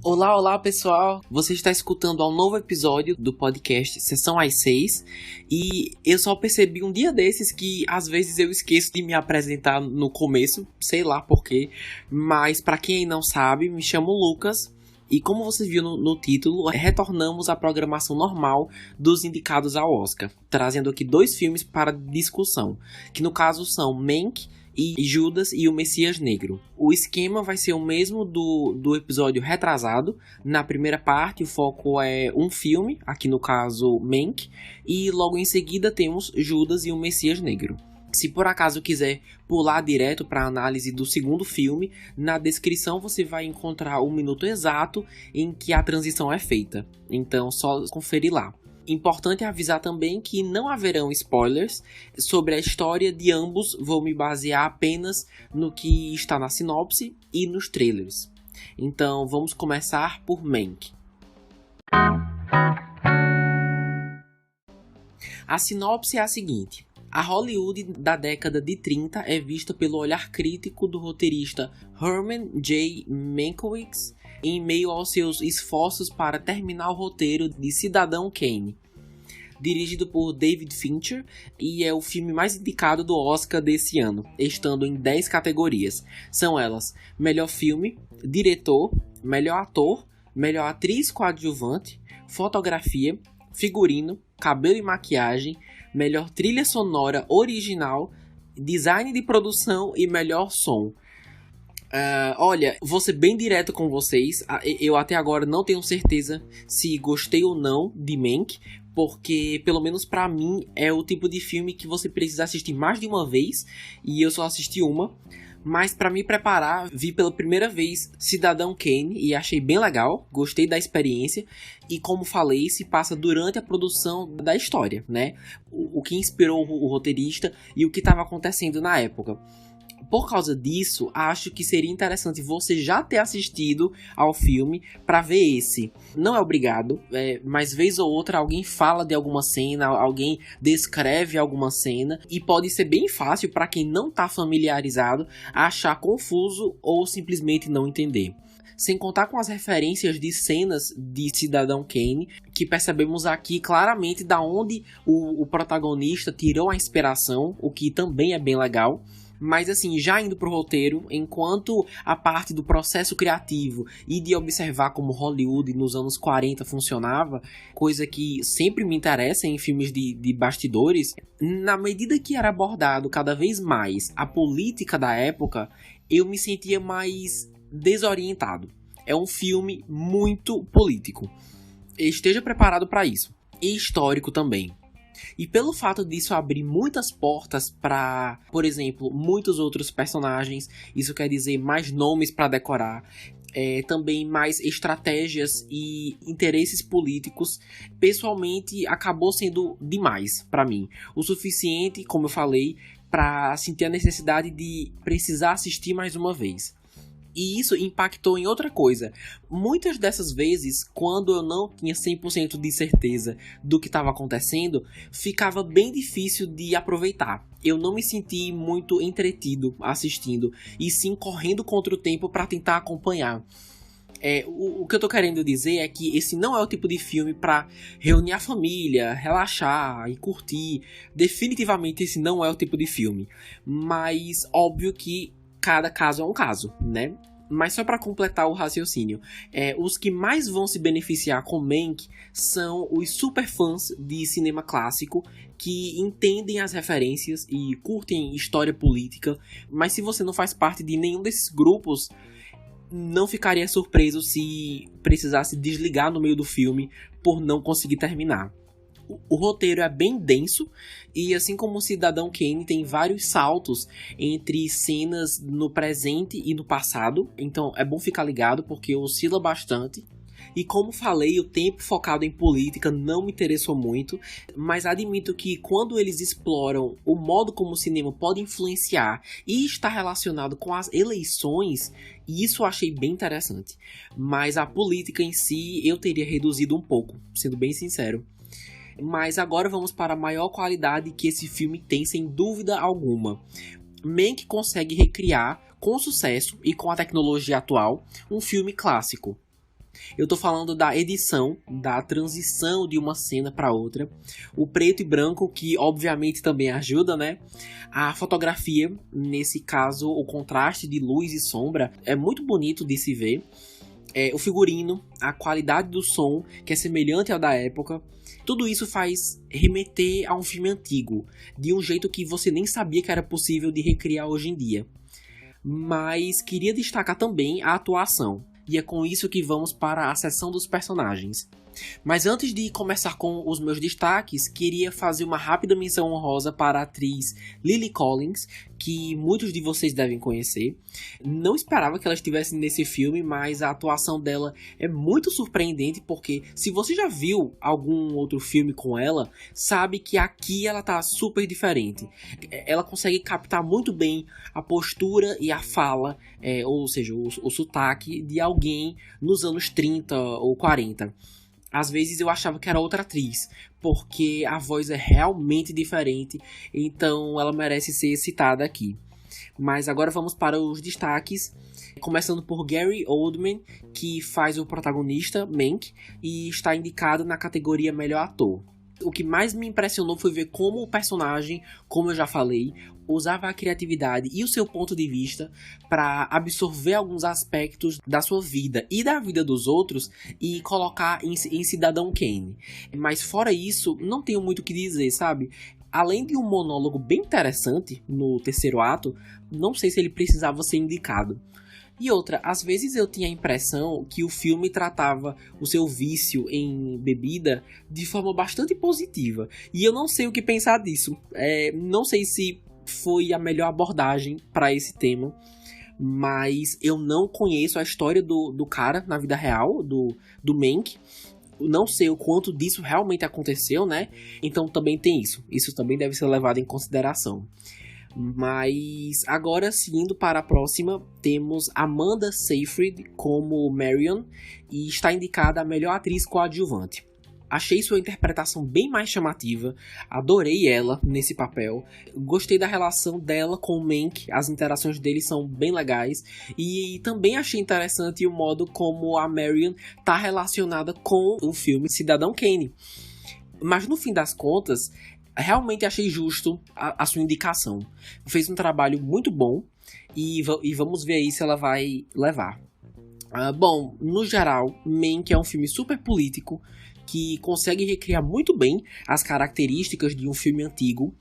Olá, olá pessoal! Você está escutando um novo episódio do podcast Sessão às 6 e eu só percebi um dia desses que às vezes eu esqueço de me apresentar no começo, sei lá porquê, mas para quem não sabe, me chamo Lucas e como você viu no título, retornamos à programação normal dos indicados ao Oscar, trazendo aqui 2 filmes para discussão, que no caso são Mank e Judas e o Messias Negro. O esquema vai ser o mesmo do episódio retrasado. Na primeira parte o foco é um filme, aqui no caso Mank, e logo em seguida temos Judas e o Messias Negro. Se por acaso quiser pular direto para a análise do segundo filme, na descrição você vai encontrar o minuto exato em que a transição é feita. Então só conferir lá. Importante avisar também que não haverão spoilers sobre a história de ambos, vou me basear apenas no que está na sinopse e nos trailers. Então vamos começar por Mank. A sinopse é a seguinte: a Hollywood da década de 30 é vista pelo olhar crítico do roteirista Herman J. Mankiewicz em meio aos seus esforços para terminar o roteiro de Cidadão Kane, dirigido por David Fincher, e é o filme mais indicado do Oscar desse ano, estando em 10 categorias. São elas: melhor filme, diretor, melhor ator, melhor atriz coadjuvante, fotografia, figurino, cabelo e maquiagem, melhor trilha sonora original, design de produção e melhor som. Olha, vou ser bem direto com vocês. Eu até agora não tenho certeza se gostei ou não de Mank, porque pelo menos pra mim é o tipo de filme que você precisa assistir mais de uma vez, e eu só assisti uma. Mas pra me preparar, vi pela primeira vez Cidadão Kane e achei bem legal, gostei da experiência. E como falei, se passa durante a produção da história, né? O que inspirou o roteirista e o que estava acontecendo na época. Por causa disso, acho que seria interessante você já ter assistido ao filme para ver esse. Não é obrigado, mas vez ou outra alguém fala de alguma cena, alguém descreve alguma cena, e pode ser bem fácil para quem não está familiarizado achar confuso ou simplesmente não entender. Sem contar com as referências de cenas de Cidadão Kane, que percebemos aqui claramente da onde o protagonista tirou a inspiração, o que também é bem legal. Mas assim, já indo pro roteiro, enquanto a parte do processo criativo e de observar como Hollywood nos anos 40 funcionava, coisa que sempre me interessa em filmes de bastidores, na medida que era abordado cada vez mais a política da época, eu me sentia mais desorientado. É um filme muito político. Esteja preparado para isso. E histórico também. E pelo fato disso abrir muitas portas para, por exemplo, muitos outros personagens, isso quer dizer mais nomes para decorar, também mais estratégias e interesses políticos, pessoalmente acabou sendo demais para mim. O suficiente, como eu falei, para sentir a necessidade de precisar assistir mais uma vez. E isso impactou em outra coisa. Muitas dessas vezes, quando eu não tinha 100% de certeza do que estava acontecendo, ficava bem difícil de aproveitar. Eu não me senti muito entretido assistindo, e sim correndo contra o tempo para tentar acompanhar. O que eu tô querendo dizer é que esse não é o tipo de filme para reunir a família, relaxar e curtir. Definitivamente esse não é o tipo de filme. Mas óbvio que cada caso é um caso, né? Mas só para completar o raciocínio, os que mais vão se beneficiar com Mank são os super fãs de cinema clássico que entendem as referências e curtem história política. Mas se você não faz parte de nenhum desses grupos, não ficaria surpreso se precisasse desligar no meio do filme por não conseguir terminar. O roteiro é bem denso e, assim como o Cidadão Kane, tem vários saltos entre cenas no presente e no passado. Então é bom ficar ligado porque oscila bastante. E como falei, o tempo focado em política não me interessou muito, mas admito que quando eles exploram o modo como o cinema pode influenciar e está relacionado com as eleições, isso eu achei bem interessante. Mas a política em si eu teria reduzido um pouco, sendo bem sincero. Mas agora vamos para a maior qualidade que esse filme tem, sem dúvida alguma. Mank consegue recriar com sucesso e com a tecnologia atual um filme clássico. Eu tô falando da edição, da transição de uma cena para outra, o preto e branco, que obviamente também ajuda, né? A fotografia, nesse caso, o contraste de luz e sombra é muito bonito de se ver. O figurino, a qualidade do som, que é semelhante ao da época, tudo isso faz remeter a um filme antigo, de um jeito que você nem sabia que era possível de recriar hoje em dia. Mas queria destacar também a atuação. E é com isso que vamos para a seção dos personagens. Mas antes de começar com os meus destaques, queria fazer uma rápida menção honrosa para a atriz Lily Collins, que muitos de vocês devem conhecer. Não esperava que ela estivesse nesse filme, mas a atuação dela é muito surpreendente, porque se você já viu algum outro filme com ela, sabe que aqui ela tá super diferente. Ela consegue captar muito bem a postura e a fala, ou seja, o sotaque de alguém nos anos 30 ou 40. Às vezes eu achava que era outra atriz, porque a voz é realmente diferente, então ela merece ser citada aqui. Mas agora vamos para os destaques, começando por Gary Oldman, que faz o protagonista, Mank, e está indicado na categoria Melhor Ator. O que mais me impressionou foi ver como o personagem, como eu já falei, usava a criatividade e o seu ponto de vista para absorver alguns aspectos da sua vida e da vida dos outros e colocar em Cidadão Kane. Mas fora isso, não tenho muito o que dizer, sabe? Além de um monólogo bem interessante no terceiro ato, não sei se ele precisava ser indicado. E outra, às vezes eu tinha a impressão que o filme tratava o seu vício em bebida de forma bastante positiva. E eu não sei o que pensar disso. Não sei se foi a melhor abordagem para esse tema. Mas eu não conheço a história do cara na vida real, do Mank. Não sei o quanto disso realmente aconteceu, né? Então também tem isso. Isso também deve ser levado em consideração. Mas agora, seguindo para a próxima, temos Amanda Seyfried como Marion e está indicada a melhor atriz coadjuvante. Achei sua interpretação bem mais chamativa, adorei ela nesse papel, gostei da relação dela com o Mank, as interações deles são bem legais, e também achei interessante o modo como a Marion está relacionada com o filme Cidadão Kane. Mas no fim das contas, realmente achei justo a sua indicação. Fez um trabalho muito bom e vamos ver aí se ela vai levar. Bom, no geral, Mank é um filme super político que consegue recriar muito bem as características de um filme antigo.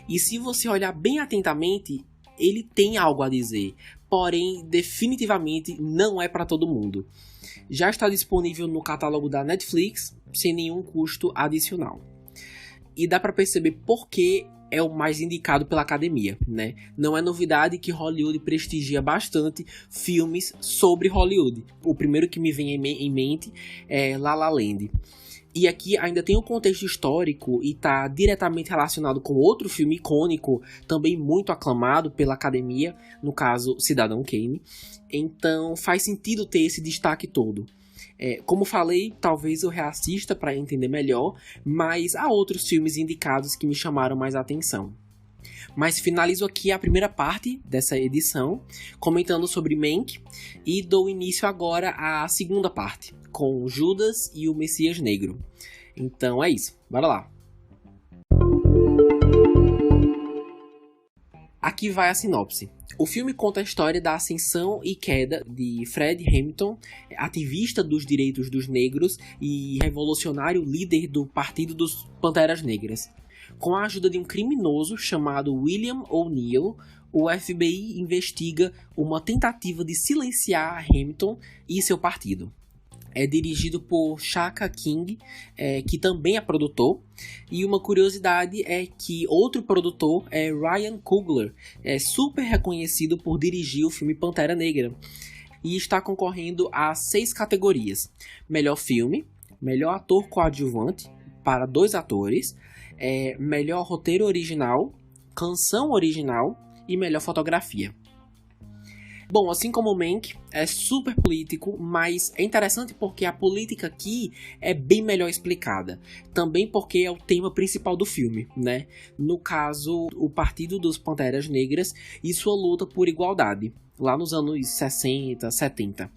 E se você olhar bem atentamente, ele tem algo a dizer. Porém, definitivamente não é para todo mundo. Já está disponível no catálogo da Netflix, sem nenhum custo adicional. E dá para perceber por que é o mais indicado pela academia, né? Não é novidade que Hollywood prestigia bastante filmes sobre Hollywood. O primeiro que me vem em mente é La La Land. E aqui ainda tem um contexto histórico e está diretamente relacionado com outro filme icônico, também muito aclamado pela academia, no caso Cidadão Kane. Então faz sentido ter esse destaque todo. Como falei, talvez eu reassista para entender melhor, mas há outros filmes indicados que me chamaram mais a atenção. Mas finalizo aqui a primeira parte dessa edição, comentando sobre Mank, e dou início agora à segunda parte, com Judas e o Messias Negro. Então é isso, bora lá! Aqui vai a sinopse. O filme conta a história da ascensão e queda de Fred Hampton, ativista dos direitos dos negros e revolucionário líder do Partido dos Panteras Negras. Com a ajuda de um criminoso chamado William O'Neill, o FBI investiga uma tentativa de silenciar Hampton e seu partido. É dirigido por Shaka King, que também é produtor. E uma curiosidade é que outro produtor é Ryan Coogler, super reconhecido por dirigir o filme Pantera Negra. E está concorrendo a 6 categorias. Melhor filme, melhor ator coadjuvante, para 2 atores, melhor roteiro original, canção original e melhor fotografia. Bom, assim como o Mank, é super político, mas é interessante porque a política aqui é bem melhor explicada. Também porque é o tema principal do filme, né? No caso, o Partido dos Panteras Negras e sua luta por igualdade, lá nos anos 60, 70.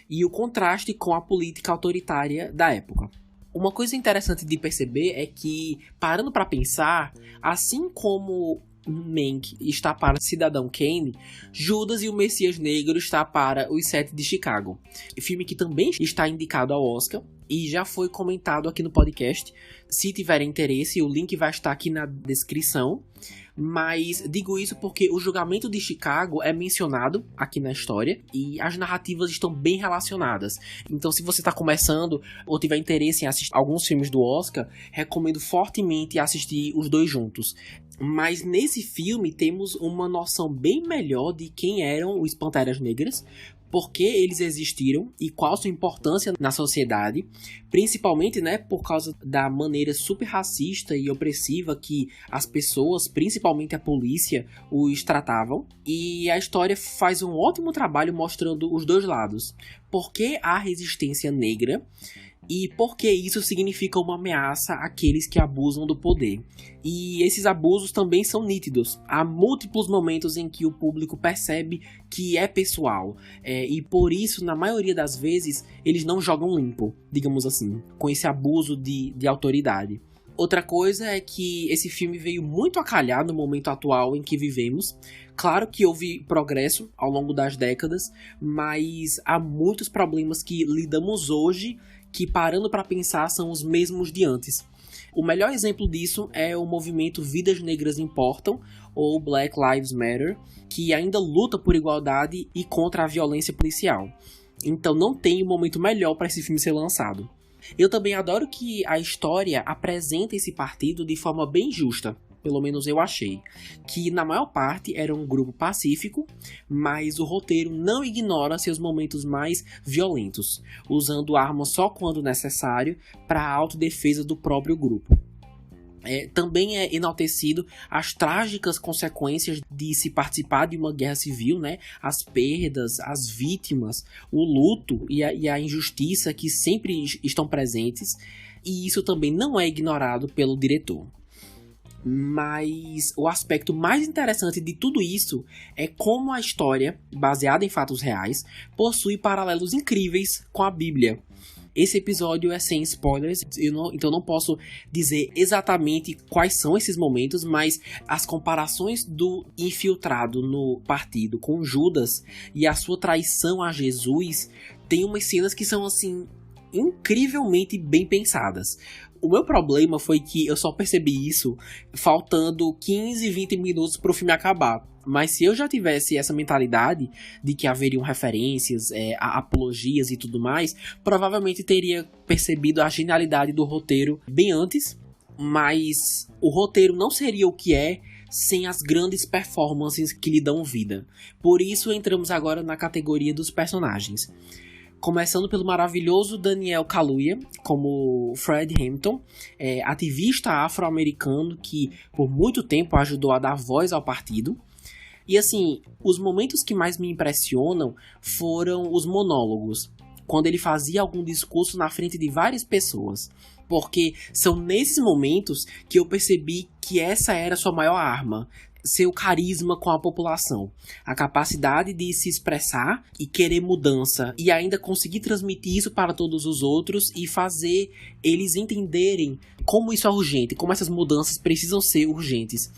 E o contraste com a política autoritária da época. Uma coisa interessante de perceber é que, parando para pensar, assim como Mank está para Cidadão Kane, Judas e o Messias Negro está para Os Sete de Chicago. Filme que também está indicado ao Oscar e já foi comentado aqui no podcast. Se tiverem interesse, o link vai estar aqui na descrição. Mas digo isso porque o julgamento de Chicago é mencionado aqui na história e as narrativas estão bem relacionadas. Então, se você está começando ou tiver interesse em assistir alguns filmes do Oscar, recomendo fortemente assistir os dois juntos. Mas nesse filme temos uma noção bem melhor de quem eram os Panteras Negras, por que eles existiram e qual sua importância na sociedade, principalmente, né, por causa da maneira super racista e opressiva que as pessoas, principalmente a polícia, os tratavam. E a história faz um ótimo trabalho mostrando os dois lados. Por que a resistência negra e por que isso significa uma ameaça àqueles que abusam do poder. E esses abusos também são nítidos. Há múltiplos momentos em que o público percebe que é pessoal. E por isso, na maioria das vezes, eles não jogam limpo, digamos assim, com esse abuso de autoridade. Outra coisa é que esse filme veio muito a calhar no momento atual em que vivemos. Claro que houve progresso ao longo das décadas, mas há muitos problemas que lidamos hoje que, parando para pensar, são os mesmos de antes. O melhor exemplo disso é o movimento Vidas Negras Importam, ou Black Lives Matter, que ainda luta por igualdade e contra a violência policial. Então não tem um momento melhor para esse filme ser lançado. Eu também adoro que a história apresenta esse partido de forma bem justa. Pelo menos eu achei, que na maior parte era um grupo pacífico, mas o roteiro não ignora seus momentos mais violentos, usando armas só quando necessário para a autodefesa do próprio grupo. Também é enaltecido as trágicas consequências de se participar de uma guerra civil, né? As perdas, as vítimas, o luto e a injustiça que sempre estão presentes, e isso também não é ignorado pelo diretor. Mas o aspecto mais interessante de tudo isso é como a história, baseada em fatos reais, possui paralelos incríveis com a Bíblia. Esse episódio é sem spoilers, então não posso dizer exatamente quais são esses momentos, mas as comparações do infiltrado no partido com Judas e a sua traição a Jesus tem umas cenas que são assim incrivelmente bem pensadas. O meu problema foi que eu só percebi isso faltando 15, 20 minutos para o filme acabar. Mas se eu já tivesse essa mentalidade de que haveriam referências, apologias e tudo mais, provavelmente teria percebido a genialidade do roteiro bem antes. Mas o roteiro não seria o que é sem as grandes performances que lhe dão vida. Por isso entramos agora na categoria dos personagens. Começando pelo maravilhoso Daniel Kaluuya, como Fred Hampton, ativista afro-americano que por muito tempo ajudou a dar voz ao partido. E assim, os momentos que mais me impressionam foram os monólogos, quando ele fazia algum discurso na frente de várias pessoas. Porque são nesses momentos que eu percebi que essa era a sua maior arma. Seu carisma com a população, a capacidade de se expressar e querer mudança e ainda conseguir transmitir isso para todos os outros e fazer eles entenderem como isso é urgente, como essas mudanças precisam ser urgentes.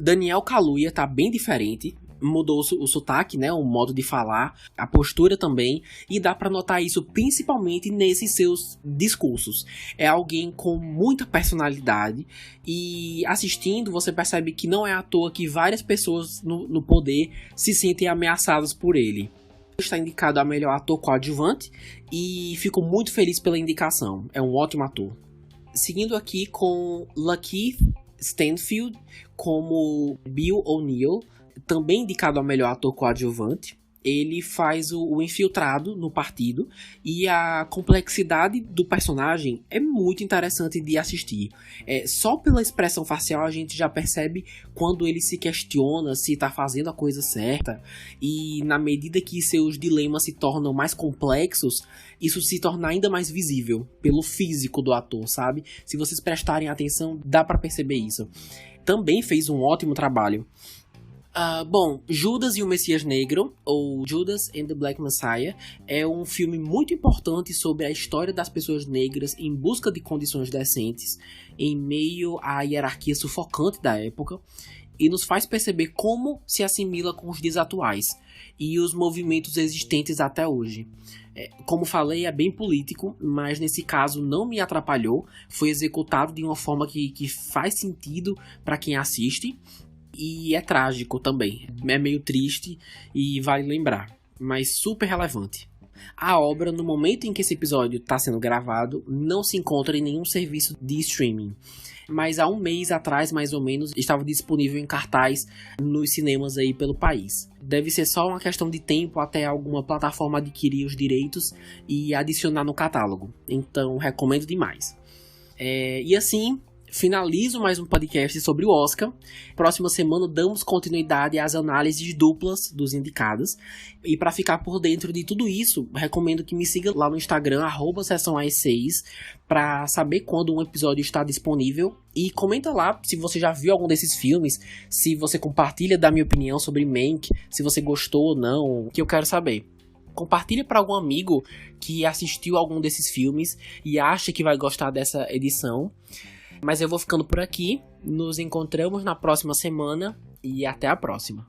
Daniel Kaluuya tá bem diferente, mudou o sotaque, né, o modo de falar, a postura também, e dá pra notar isso principalmente nesses seus discursos. É alguém com muita personalidade e assistindo você percebe que não é à toa que várias pessoas no poder se sentem ameaçadas por ele. Está indicado a melhor ator coadjuvante e fico muito feliz pela indicação, é um ótimo ator. Seguindo aqui com Lakeith Stanfield como Bill O'Neill, também indicado ao melhor ator coadjuvante. ele faz o infiltrado no partido e a complexidade do personagem é muito interessante de assistir. Só pela expressão facial a gente já percebe quando ele se questiona se está fazendo a coisa certa, e na medida que seus dilemas se tornam mais complexos, isso se torna ainda mais visível pelo físico do ator, sabe? Se vocês prestarem atenção, dá para perceber isso. Também fez um ótimo trabalho. Bom, Judas e o Messias Negro, ou Judas and the Black Messiah, é um filme muito importante sobre a história das pessoas negras em busca de condições decentes, em meio à hierarquia sufocante da época, e nos faz perceber como se assimila com os dias atuais e os movimentos existentes até hoje. Como falei, é bem político, mas nesse caso não me atrapalhou, foi executado de uma forma que faz sentido para quem assiste. E é trágico também, é meio triste e vale lembrar, mas super relevante. A obra, no momento em que esse episódio está sendo gravado, não se encontra em nenhum serviço de streaming, mas há um mês atrás, mais ou menos, estava disponível em cartaz nos cinemas aí pelo país. Deve ser só uma questão de tempo até alguma plataforma adquirir os direitos e adicionar no catálogo, então recomendo demais. E assim, finalizo mais um podcast sobre o Oscar. Próxima semana damos continuidade às análises duplas dos indicados. E para ficar por dentro de tudo isso, recomendo que me siga lá no Instagram, @sessãoas6, para saber quando um episódio está disponível. E comenta lá se você já viu algum desses filmes, se você compartilha da minha opinião sobre Mank, se você gostou ou não, que eu quero saber. Compartilha para algum amigo que assistiu algum desses filmes e acha que vai gostar dessa edição. Mas eu vou ficando por aqui, nos encontramos na próxima semana e até a próxima.